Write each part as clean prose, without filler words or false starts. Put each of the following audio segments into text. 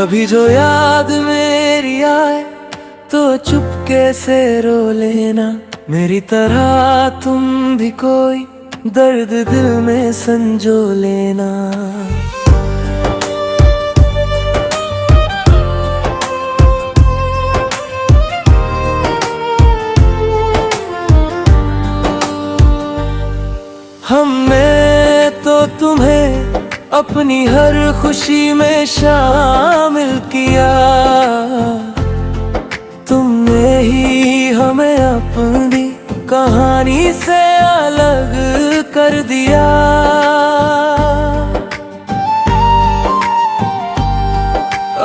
कभी जो याद मेरी आए तो चुपके से रो लेना, मेरी तरह तुम भी कोई दर्द दिल में संजो लेना। हमने तो तुम्हें अपनी हर खुशी में शामिल किया, तुमने ही हमें अपनी कहानी से अलग कर दिया।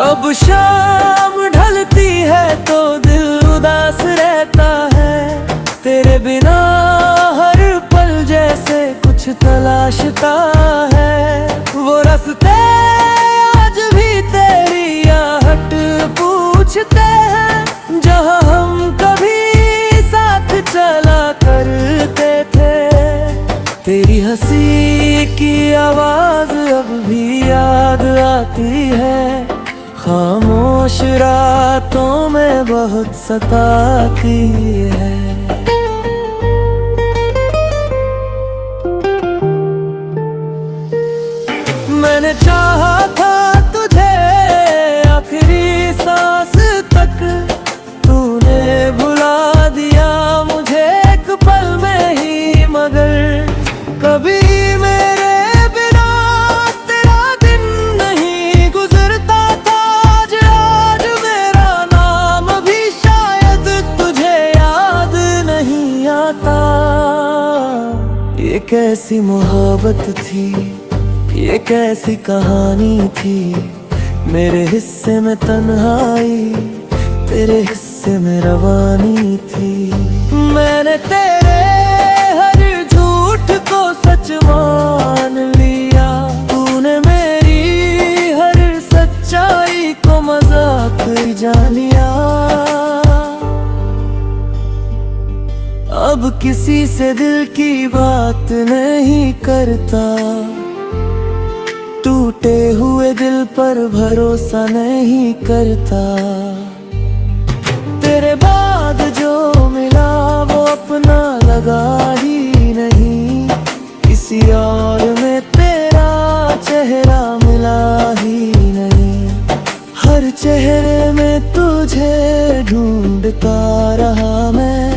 अब शाम ढलती है तो दिल उदास रहता है, तेरे बिना हर पल जैसे कुछ तलाशता है। वो रास्ते आज भी तेरी आहट पूछते हैं, जहाँ हम कभी साथ चला करते थे। तेरी हंसी की आवाज अब भी याद आती है, खामोश रातों में बहुत सताती है। मैंने चाहा था तुझे आखिरी सांस तक, तूने भुला दिया मुझे एक पल में ही। मगर कभी मेरे बिना तेरा दिन नहीं गुजरता था। आज मेरा नाम भी शायद तुझे याद नहीं आता। ये कैसी मोहब्बत थी, ये कैसी कहानी थी, मेरे हिस्से में तन्हाई, तेरे हिस्से में रवानी थी। मैंने तेरे हर झूठ को सच मान लिया, तूने मेरी हर सच्चाई को मजाक जान लिया। अब किसी से दिल की बात नहीं करता, टूटे हुए दिल पर भरोसा नहीं करता। तेरे बाद जो मिला वो अपना लगा ही नहीं, किसी और में तेरा चेहरा मिला ही नहीं। हर चेहरे में तुझे ढूंढता रहा मैं,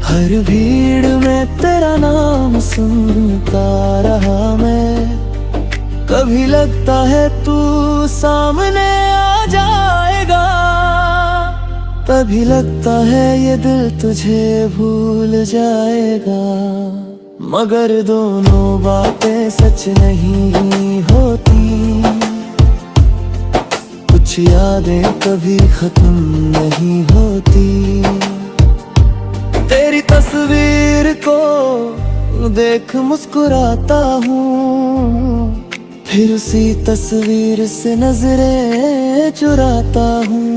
हर भीड़ में तेरा नाम सुनता रहा मैं। कभी लगता है तू सामने आ जाएगा, तभी लगता है ये दिल तुझे भूल जाएगा। मगर दोनों बातें सच नहीं होती, कुछ यादें कभी खत्म नहीं होती। तेरी तस्वीर को देख मुस्कुराता हूँ, फिर उसी तस्वीर से नजरें चुराता हूँ।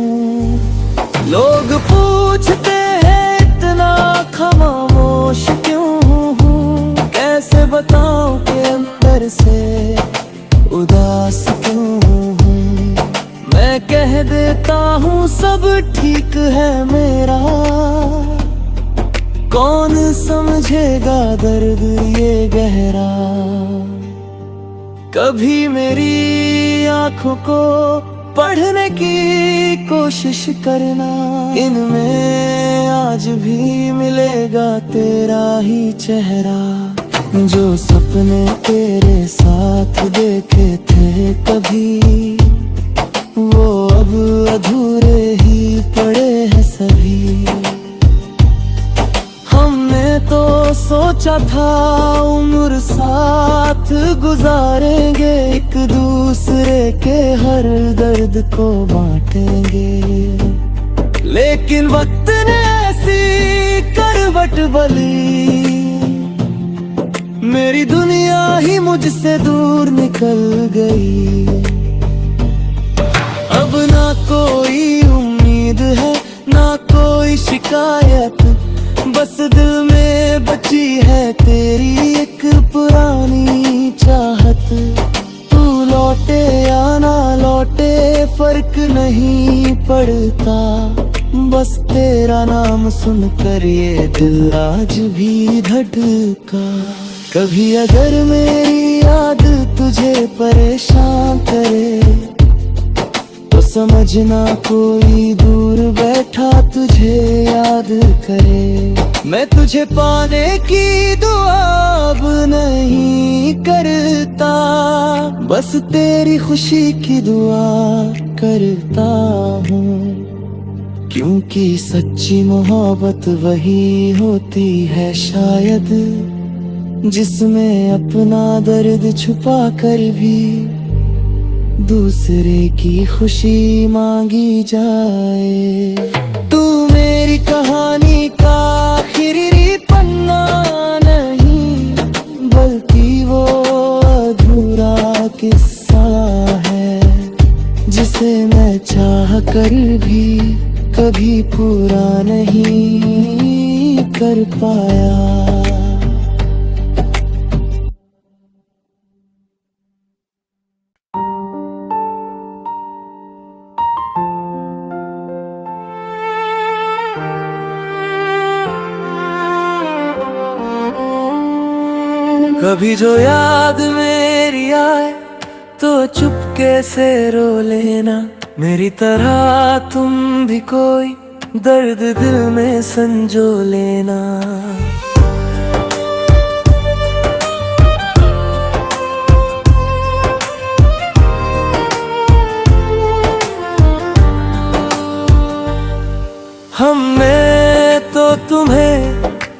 लोग पूछते हैं इतना खामोश क्यों हूँ, कैसे बताऊं कि अंदर से उदास क्यों हूँ। मैं कह देता हूँ सब ठीक है मेरा, कौन समझेगा दर्द ये गहरा। कभी मेरी आँखों को पढ़ने की कोशिश करना, इनमें आज भी मिलेगा तेरा ही चेहरा। जो सपने तेरे साथ देखे थे कभी, वो अब अधूरे ही पड़े हैं सभी। हमने तो सोचा था उम्र साथ गुजारेंगे, एक दूसरे के हर दर्द को बांटेंगे। लेकिन वक्त ने ऐसी करवट बली, मेरी दुनिया ही मुझसे दूर निकल गई। अब ना कोई उम्मीद है ना कोई शिकायत, बस दिल में बची है तेरी एक पुरानी चाहत। तू लौटे या ना लौटे फर्क नहीं पड़ता, बस तेरा नाम सुनकर ये दिल आज भी धड़का। कभी अगर मेरी याद तुझे परेशान करे तो समझना कोई दूर बैठा तुझे याद करे। मैं तुझे पाने की दुआ अब नहीं करता, बस तेरी खुशी की दुआ करता हूँ। क्योंकि सच्ची मोहब्बत वही होती है शायद, जिसमें अपना दर्द छुपा कर भी दूसरे की खुशी मांगी जाए। तू मेरी कहानी का आखिरी पन्ना नहीं, बल्कि वो अधूरा किस्सा है, जिसे मैं चाह कर भी कभी पूरा नहीं कर पाया। कभी जो याद मेरी आए तो चुपके से रो लेना, मेरी तरह तुम भी कोई दर्द दिल में संजो लेना। हमने तो तुम्हें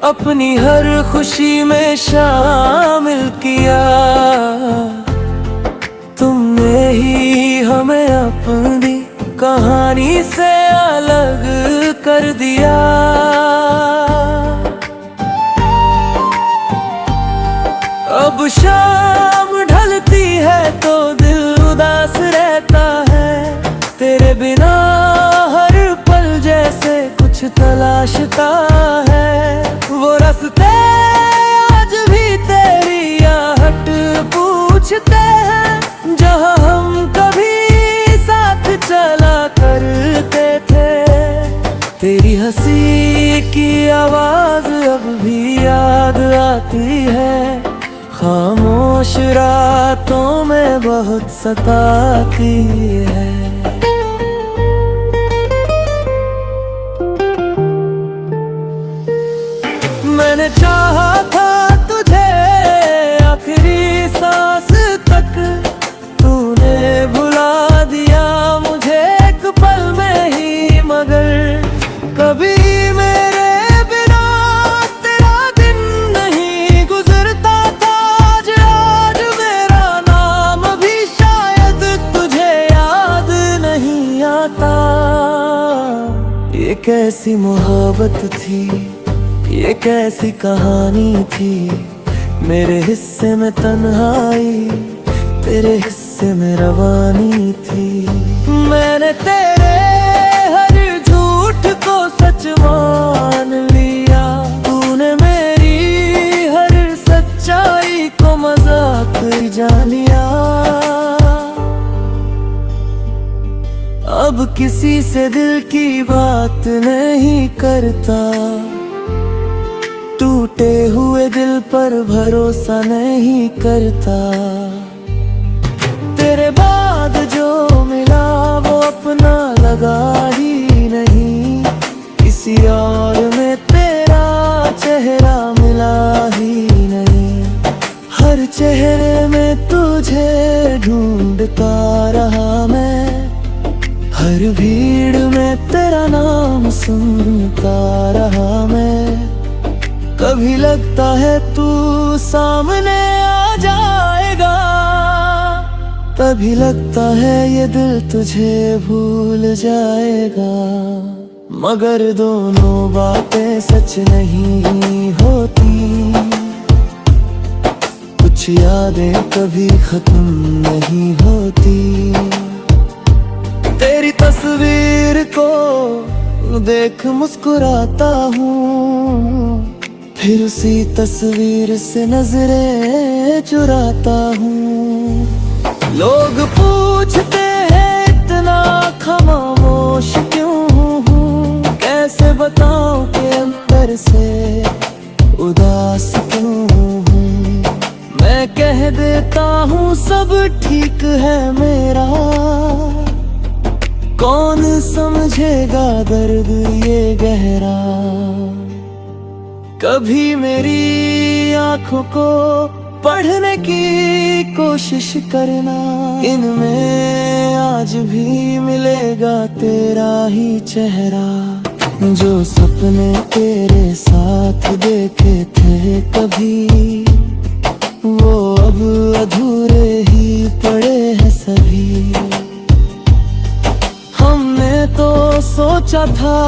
अपनी हर खुशी में शामिल किया, तुमने ही हमें अपनी कहानी से अलग कर दिया। अब शाम ढलती है तो दिल उदास रहता है, तेरे बिना हर पल जैसे कुछ तलाशता है। वो रास्ते आज भी तेरी आहट पूछते हैं, जहाँ हम कभी साथ चला करते थे। तेरी हंसी की आवाज अब भी याद आती है, खामोश रातों में बहुत सताती है। मैंने चाहा था तुझे आखिरी सांस तक, तूने भुला दिया मुझे एक पल में ही। मगर कभी मेरे बिना तेरा दिन नहीं गुजरता था। आज मेरा नाम भी शायद तुझे याद नहीं आता। ये कैसी मोहब्बत थी, ये कैसी कहानी थी, मेरे हिस्से में तन्हाई, तेरे हिस्से में रवानी थी। मैंने तेरे हर झूठ को सच मान लिया, तूने मेरी हर सच्चाई को मजाक जान लिया। अब किसी से दिल की बात नहीं करता, टूटे हुए दिल पर भरोसा नहीं करता। तेरे बाद जो मिला वो अपना लगा ही नहीं, किसी और में तेरा चेहरा मिला ही नहीं। हर चेहरे में तुझे ढूंढता रहा मैं, हर भीड़ में तेरा नाम सुनता रहा मैं। कभी लगता है तू सामने आ जाएगा, तभी लगता है ये दिल तुझे भूल जाएगा। मगर दोनों बातें सच नहीं होती, कुछ यादें कभी खत्म नहीं होती। तेरी तस्वीर को देख मुस्कुराता हूँ, फिर उसी तस्वीर से नजरें चुराता हूँ। लोग पूछते हैं इतना खामोश क्यों हूँ, कैसे बताऊं कि अंदर से उदास क्यों हूँ। मैं कह देता हूँ सब ठीक है मेरा, कौन समझेगा दर्द ये गहरा। कभी मेरी आंखों को पढ़ने की कोशिश करना, इनमें आज भी मिलेगा तेरा ही चेहरा। जो सपने तेरे साथ देखे थे कभी, वो अब अधूरे ही पड़े हैं सभी। हमने तो सोचा था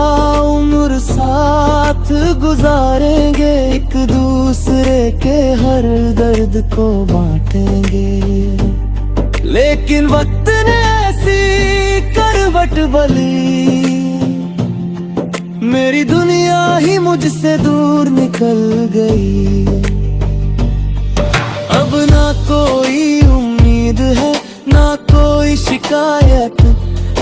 उम्र साथ गुजारेंगे, एक दूसरे के हर दर्द को बांटेंगे। लेकिन वक्त ने ऐसी करवट बली, मेरी दुनिया ही मुझसे दूर निकल गई। अब ना कोई उम्मीद है ना कोई शिकायत,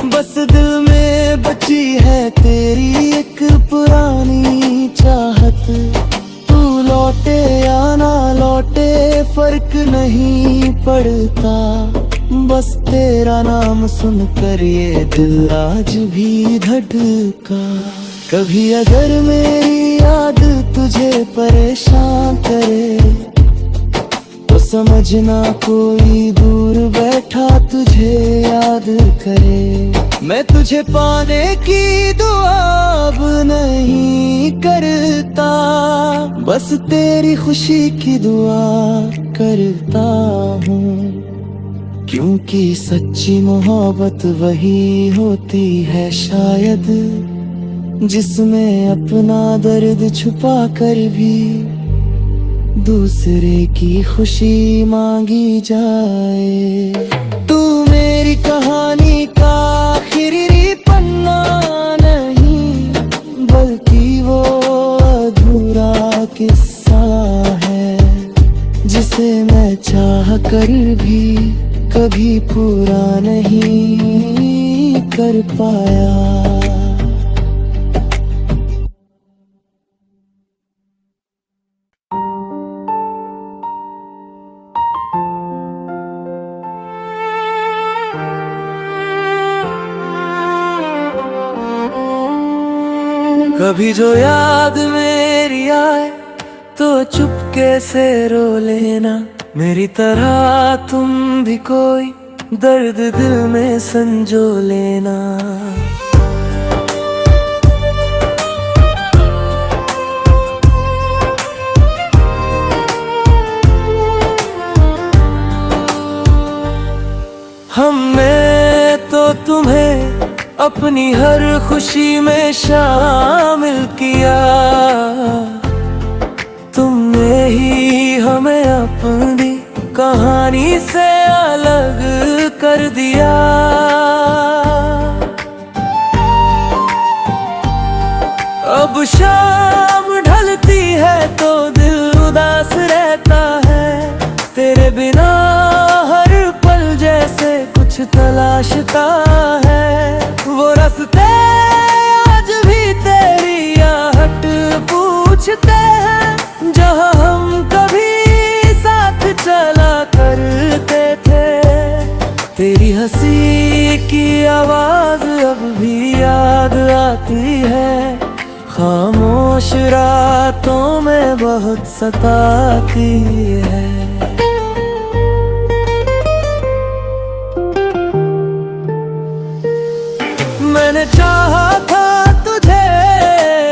बस दिल में बची है तेरी एक पुरानी चाहत। तू लौटे या ना लौटे फर्क नहीं पड़ता, बस तेरा नाम सुनकर ये दिल आज भी धड़का। कभी अगर मेरी याद तुझे परेशान करे, तो समझना कोई दूर बैठा तुझे याद करे। मैं तुझे पाने की दुआ अब नहीं करता, बस तेरी खुशी की दुआ करता हूँ। क्योंकि सच्ची मोहब्बत वही होती है शायद, जिसमें अपना दर्द छुपा कर भी दूसरे की खुशी मांगी जाए। तू मेरी कहानी का आखिरी पन्ना नहीं, बल्कि वो अधूरा किस्सा है, जिसे मैं चाह कर भी कभी पूरा नहीं कर पाया। कभी जो याद मेरी आए तो चुपके से रो लेना, मेरी तरह तुम भी कोई दर्द दिल में संजो लेना। हमने तो तुम्हें अपनी हर खुशी में शामिल किया, तुमने ही हमें अपनी कहानी से अलग कर दिया। अब शाम ढलती है तो दिल उदास रहता है, तेरे बिना हर पल जैसे कुछ तलाशता है। वो रास्ते आज भी तेरी आहट पूछते हैं, जहाँ हम कभी साथ चला करते थे। तेरी हंसी की आवाज अब भी याद आती है, खामोश रातों में बहुत सताती है। मैंने चाहा था तुझे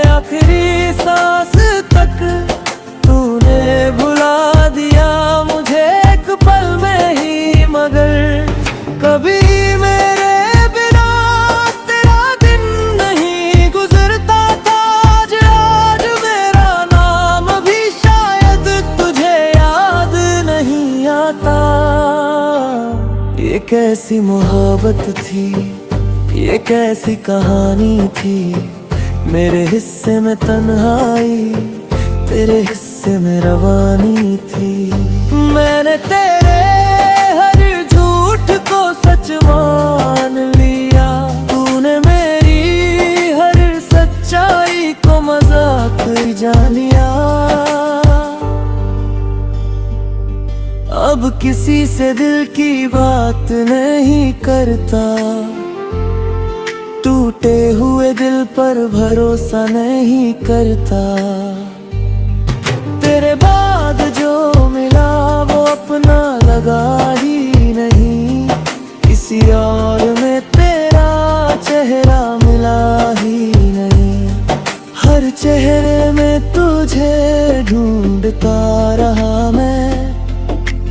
आखिरी सांस तक, तूने भुला दिया मुझे एक पल में ही। मगर कभी मेरे बिना तेरा दिन नहीं गुजरता था। आज मेरा नाम भी शायद तुझे याद नहीं आता। ये कैसी मोहब्बत थी, ये कैसी कहानी थी, मेरे हिस्से में तन्हाई, तेरे हिस्से में रवानी थी। मैंने तेरे हर झूठ सच मान लिया। तूने मेरी हर सच्चाई को मजाक जान लिया। अब किसी से दिल की बात नहीं करता, टूटे हुए दिल पर भरोसा नहीं करता। तेरे बाद जो मिला वो अपना लगा ही नहीं, किसी और में तेरा चेहरा मिला ही नहीं। हर चेहरे में तुझे ढूंढता रहा मैं,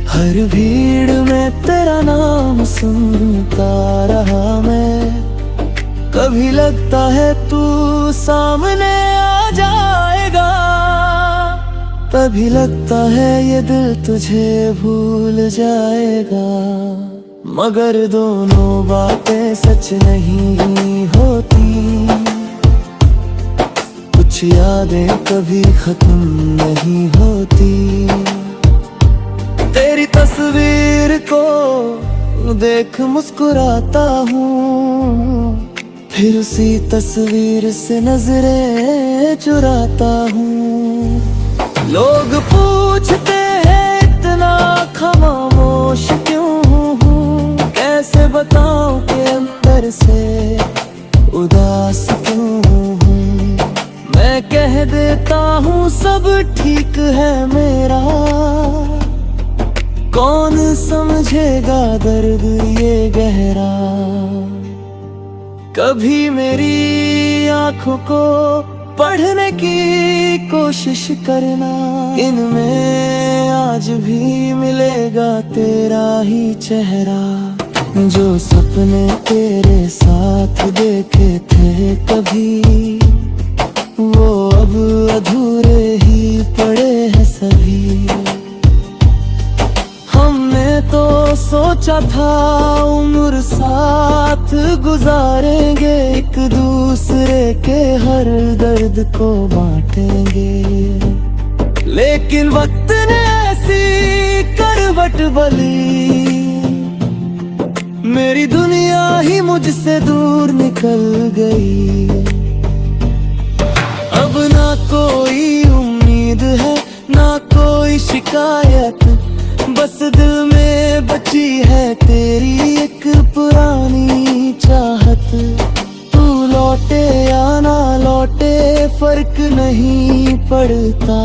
हर भीड़ में तेरा नाम सुनता रहा मैं। कभी लगता है तू सामने आ जाएगा, तभी लगता है ये दिल तुझे भूल जाएगा। मगर दोनों बातें सच नहीं होती, कुछ यादें कभी खत्म नहीं होती। तेरी तस्वीर को देख मुस्कुराता हूँ, फिर उसी तस्वीर से नजरें चुराता हूँ। लोग पूछते हैं इतना खामोश क्यों हूँ, कैसे बताऊं कि अंदर से उदास क्यों हूँ। मैं कह देता हूँ सब ठीक है मेरा, कौन समझेगा दर्द ये गहरा। कभी मेरी आंखों को पढ़ने की कोशिश करना, इनमें आज भी मिलेगा तेरा ही चेहरा। जो सपने तेरे साथ देखे थे कभी, वो अब अधूरे ही पड़े हैं सभी। हमने तो सोचा था उम्र साथ गुजारेंगे, एक दूसरे के हर दर्द को बांटेंगे। लेकिन वक्त ने ऐसी करवट बली, मेरी दुनिया ही मुझसे दूर निकल गई। अब ना कोई उम्मीद है ना कोई शिकायत, बस दिल में बची है तेरी एक पुरानी चाहत। तू लौटे या ना लौटे फर्क नहीं पड़ता,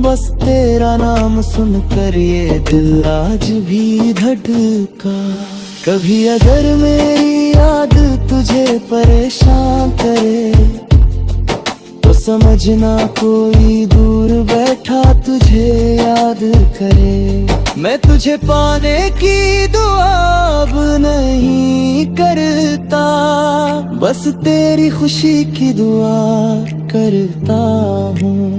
बस तेरा नाम सुनकर ये दिल आज भी धड़का। कभी अगर मेरी याद तुझे परेशान करे, तो समझना कोई दूर बैठा तुझे याद करे। मैं तुझे पाने की दुआ अब नहीं करता, बस तेरी खुशी की दुआ करता हूँ।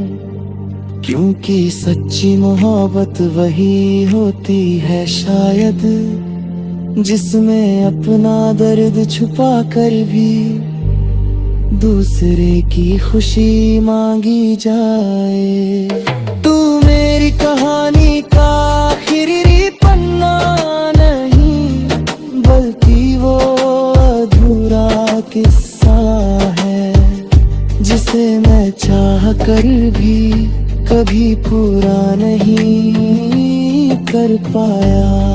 क्योंकि सच्ची मोहब्बत वही होती है शायद, जिसमें अपना दर्द छुपा कर भी दूसरे की खुशी मांगी जाए। तू मेरी कहानी का आखिरी पन्ना नहीं, बल्कि वो अधूरा किस्सा है, जिसे मैं चाह कर भी कभी पूरा नहीं कर पाया।